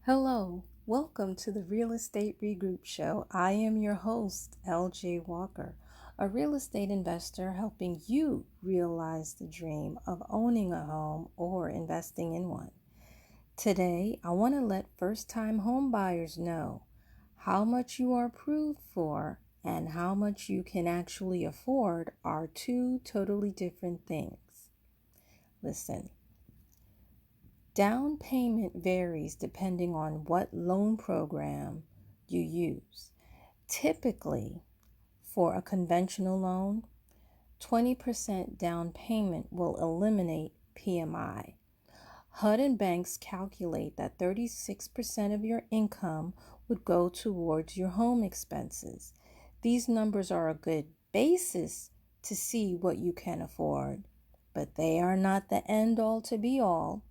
Hello, welcome to the Real Estate Regroup Show. I am your host, LJ Walker, a real estate investor helping you realize the dream of owning a home or investing in one. Today, I want to let first-time home buyers know how much you are approved for and how much you can actually afford are two totally different things. Listen. Down payment varies depending on what loan program you use. Typically, for a conventional loan, 20% down payment will eliminate PMI. HUD and banks calculate that 36% of your income would go towards your home expenses. These numbers are a good basis to see what you can afford, but they are not the end all to be all.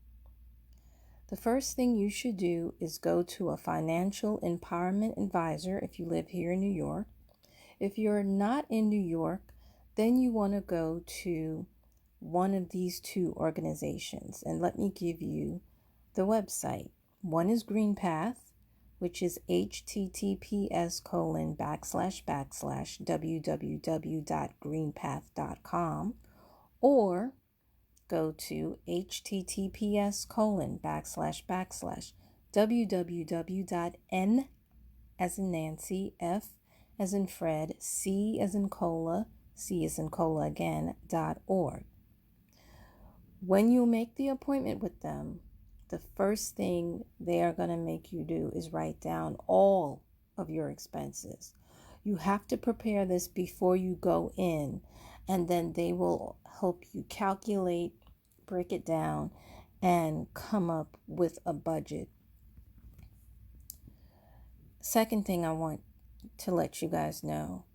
The first thing you should do is go to a financial empowerment advisor if you live here in New York. If you're not in New York, then you want to go to one of these two organizations. And let me give you the website. One is GreenPath, which is https://www.greenpath.com, or go to https://www.n as in Nancy, F as in Fred, C as in cola, C as in cola again.org. When you make the appointment with them, the first thing they are going to make you do is write down all of your expenses. You have to prepare this before you go in, and then they will help you calculate, break it down, and come up with a budget. Second thing I want to let you guys know,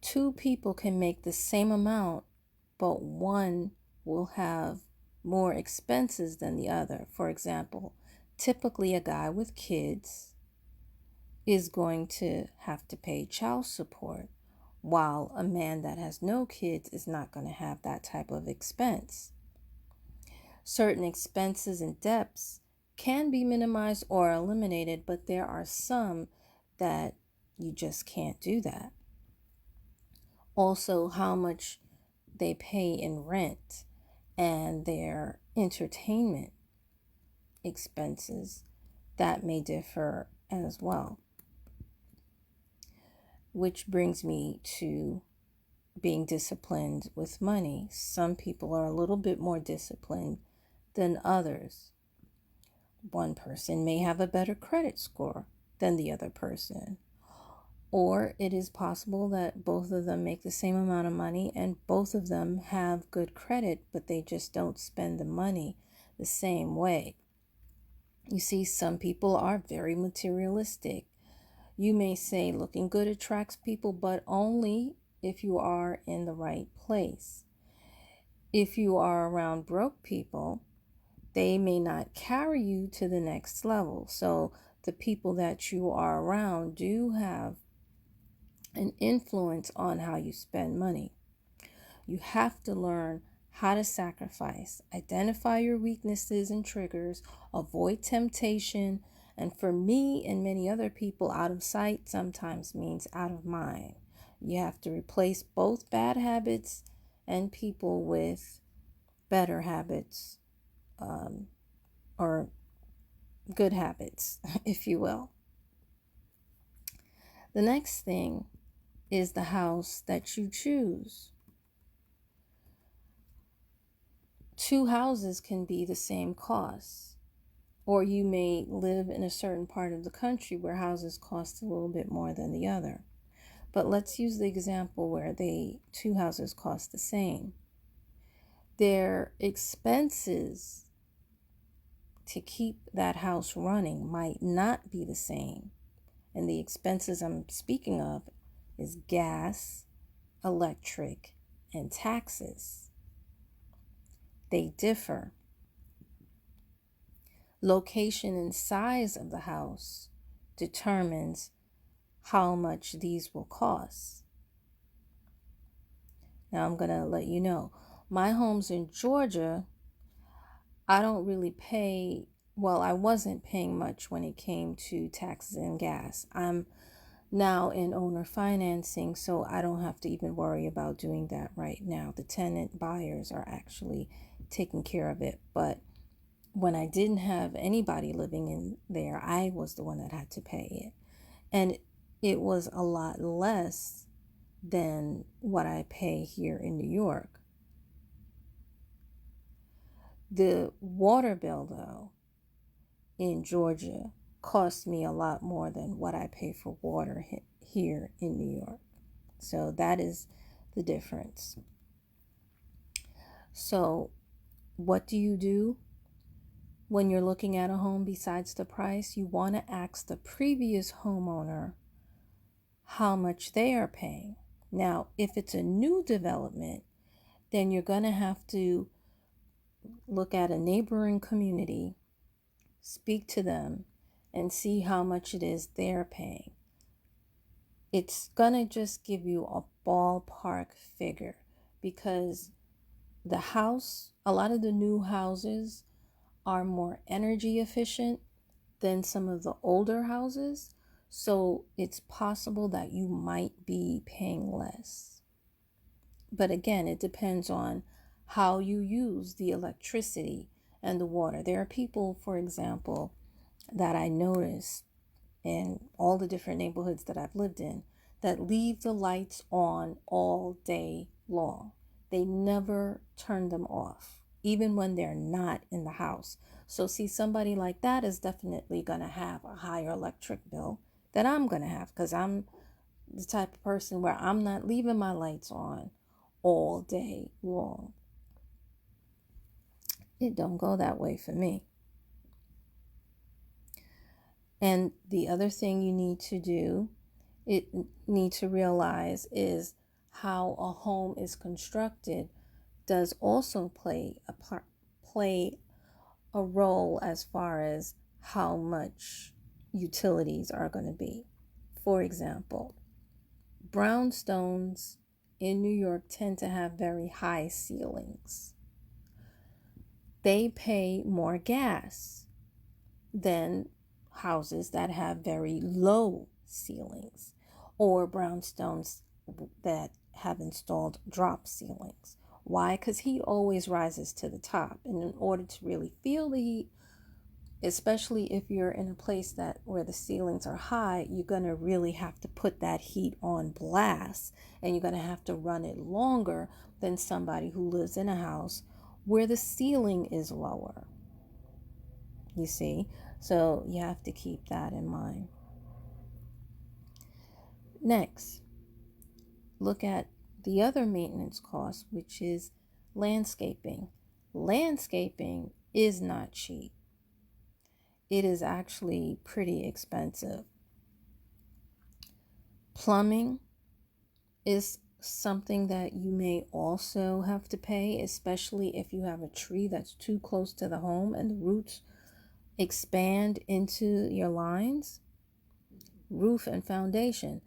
two people can make the same amount, but one will have more expenses than the other. For example, typically a guy with kids is going to have to pay child support, while a man that has no kids is not going to have that type of expense. Certain expenses and debts can be minimized or eliminated, but there are some that you just can't do that. Also, how much they pay in rent and their entertainment expenses, that may differ as well. Which brings me to being disciplined with money. Some people are a little bit more disciplined than others. One person may have a better credit score than the other person. Or it is possible that both of them make the same amount of money and both of them have good credit, but they just don't spend the money the same way. You see, some people are very materialistic. You may say looking good attracts people, but only if you are in the right place. If you are around broke people, they may not carry you to the next level. So the people that you are around do have an influence on how you spend money. You have to learn how to sacrifice, identify your weaknesses and triggers, avoid temptation, and for me and many other people, out of sight sometimes means out of mind. You have to replace both bad habits and people with better habits, or good habits, if you will. The next thing is the house that you choose. Two houses can be the same cost, or you may live in a certain part of the country where houses cost a little bit more than the other. But let's use the example where two houses cost the same. Their expenses to keep that house running might not be the same. And the expenses I'm speaking of is gas, electric, and taxes. They differ. Location and size of the house determines how much these will cost. Now I'm going to let you know, my home's in Georgia. I don't really pay well, I wasn't paying much when it came to taxes and gas. I'm now in owner financing, so I don't have to even worry about doing that right now. The tenant buyers are actually taking care of it. But when I didn't have anybody living in there, I was the one that had to pay it. And it was a lot less than what I pay here in New York. The water bill, though, in Georgia cost me a lot more than what I pay for water here in New York. So that is the difference. So, what do you do when you're looking at a home besides the price? You want to ask the previous homeowner how much they are paying. Now, if it's a new development, then you're going to have to look at a neighboring community, speak to them, and see how much it is they're paying. It's going to just give you a ballpark figure because a lot of the new houses are more energy efficient than some of the older houses. So it's possible that you might be paying less. But again, it depends on how you use the electricity and the water. There are people, for example, that I notice in all the different neighborhoods that I've lived in that leave the lights on all day long. They never turn them off, even when they're not in the house. So see, somebody like that is definitely going to have a higher electric bill than I'm going to have, because I'm the type of person where I'm not leaving my lights on all day long. It don't go that way for me. And the other thing you need to realize is how a home is constructed does also play a role as far as how much utilities are going to be. For example, brownstones in New York tend to have very high ceilings. They pay more gas than houses that have very low ceilings, or brownstones that have installed drop ceilings. Why? Because heat always rises to the top, and in order to really feel the heat, especially if you're in a place where the ceilings are high, you're going to really have to put that heat on blast, and you're going to have to run it longer than somebody who lives in a house where the ceiling is lower. You see? So you have to keep that in mind. Next, look at the other maintenance cost, which is landscaping. Landscaping is not cheap. It is actually pretty expensive. Plumbing is something that you may also have to pay, especially if you have a tree that's too close to the home and the roots expand into your lines. Roof and foundation,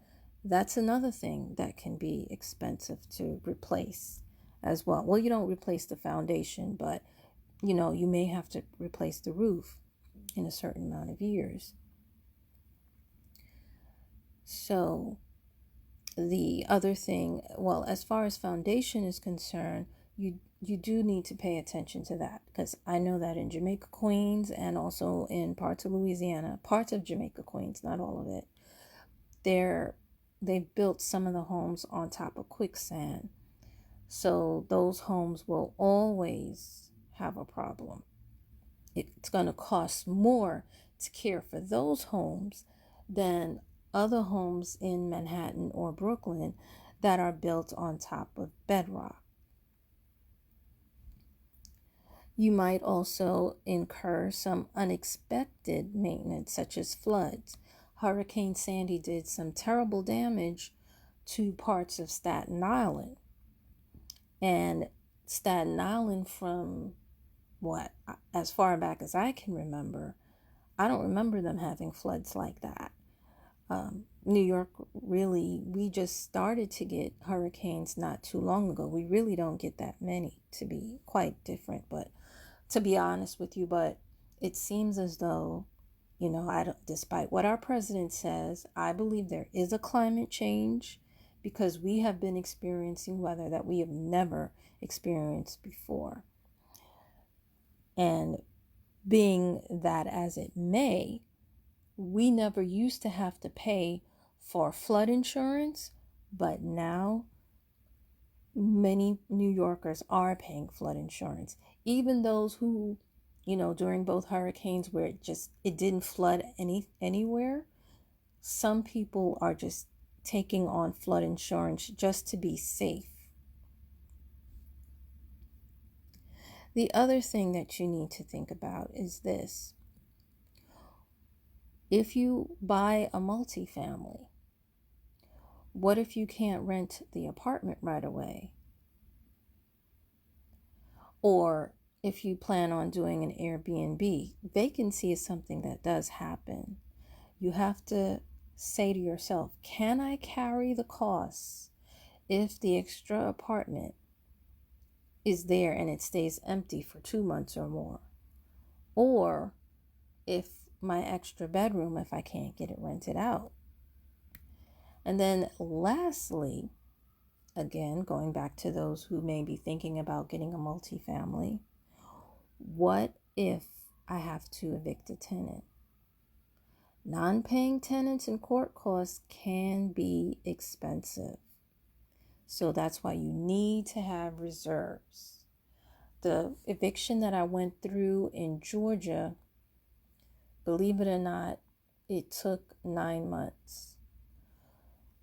that's another thing that can be expensive to replace as well. Well, you don't replace the foundation, but you may have to replace the roof in a certain amount of years. So the other thing, well, as far as foundation is concerned, you do need to pay attention to that, because I know that in Jamaica, Queens, and also in parts of Louisiana, parts of Jamaica, Queens, not all of it, they've built some of the homes on top of quicksand. So those homes will always have a problem. It's going to cost more to care for those homes than other homes in Manhattan or Brooklyn that are built on top of bedrock. You might also incur some unexpected maintenance, such as floods. Hurricane Sandy did some terrible damage to parts of Staten Island. And Staten Island, from as far back as I can remember, I don't remember them having floods like that. New York, really, we just started to get hurricanes not too long ago. We really don't get that many, to be quite different, but to be honest with you. But it seems as though, despite what our president says, I believe there is a climate change because we have been experiencing weather that we have never experienced before. And being that as it may, we never used to have to pay for flood insurance, but now many New Yorkers are paying flood insurance. Even those who, during both hurricanes where it didn't flood anywhere, some people are just taking on flood insurance just to be safe. The other thing that you need to think about is this. If you buy a multifamily, what if you can't rent the apartment right away? Or if you plan on doing an Airbnb, vacancy is something that does happen. You have to say to yourself, can I carry the costs if the extra apartment is there and it stays empty for 2 months or more? Or if my extra bedroom, if I can't get it rented out. And then lastly, again, going back to those who may be thinking about getting a multifamily, what if I have to evict a tenant? Non-paying tenants and court costs can be expensive. So that's why you need to have reserves. The eviction that I went through in Georgia, believe it or not, it took 9 months.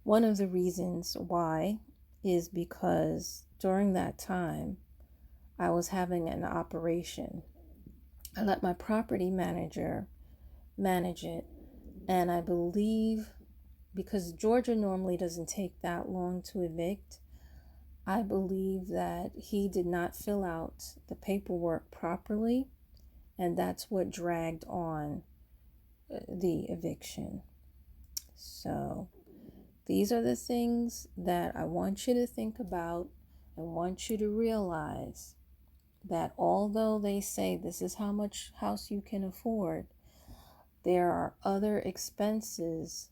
One of the reasons why is because during that time, I was having an operation. I let my property manager manage it. And I believe, because Georgia normally doesn't take that long to evict, I believe that he did not fill out the paperwork properly. And that's what dragged on the eviction. So these are the things that I want you to think about and want you to realize that although they say this is how much house you can afford, there are other expenses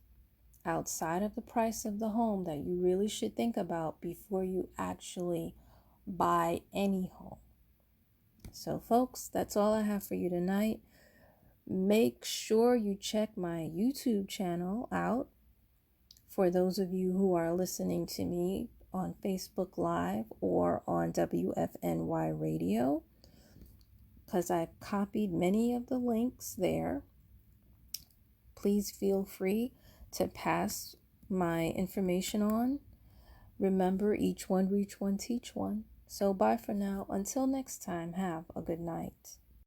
outside of the price of the home that you really should think about before you actually buy any home. So folks, that's all I have for you tonight. Make sure you check my YouTube channel out for those of you who are listening to me on Facebook Live or on WFNY Radio, because I've copied many of the links there. Please feel free to pass my information on. Remember, each one reach one, teach one. So bye for now. Until next time, have a good night.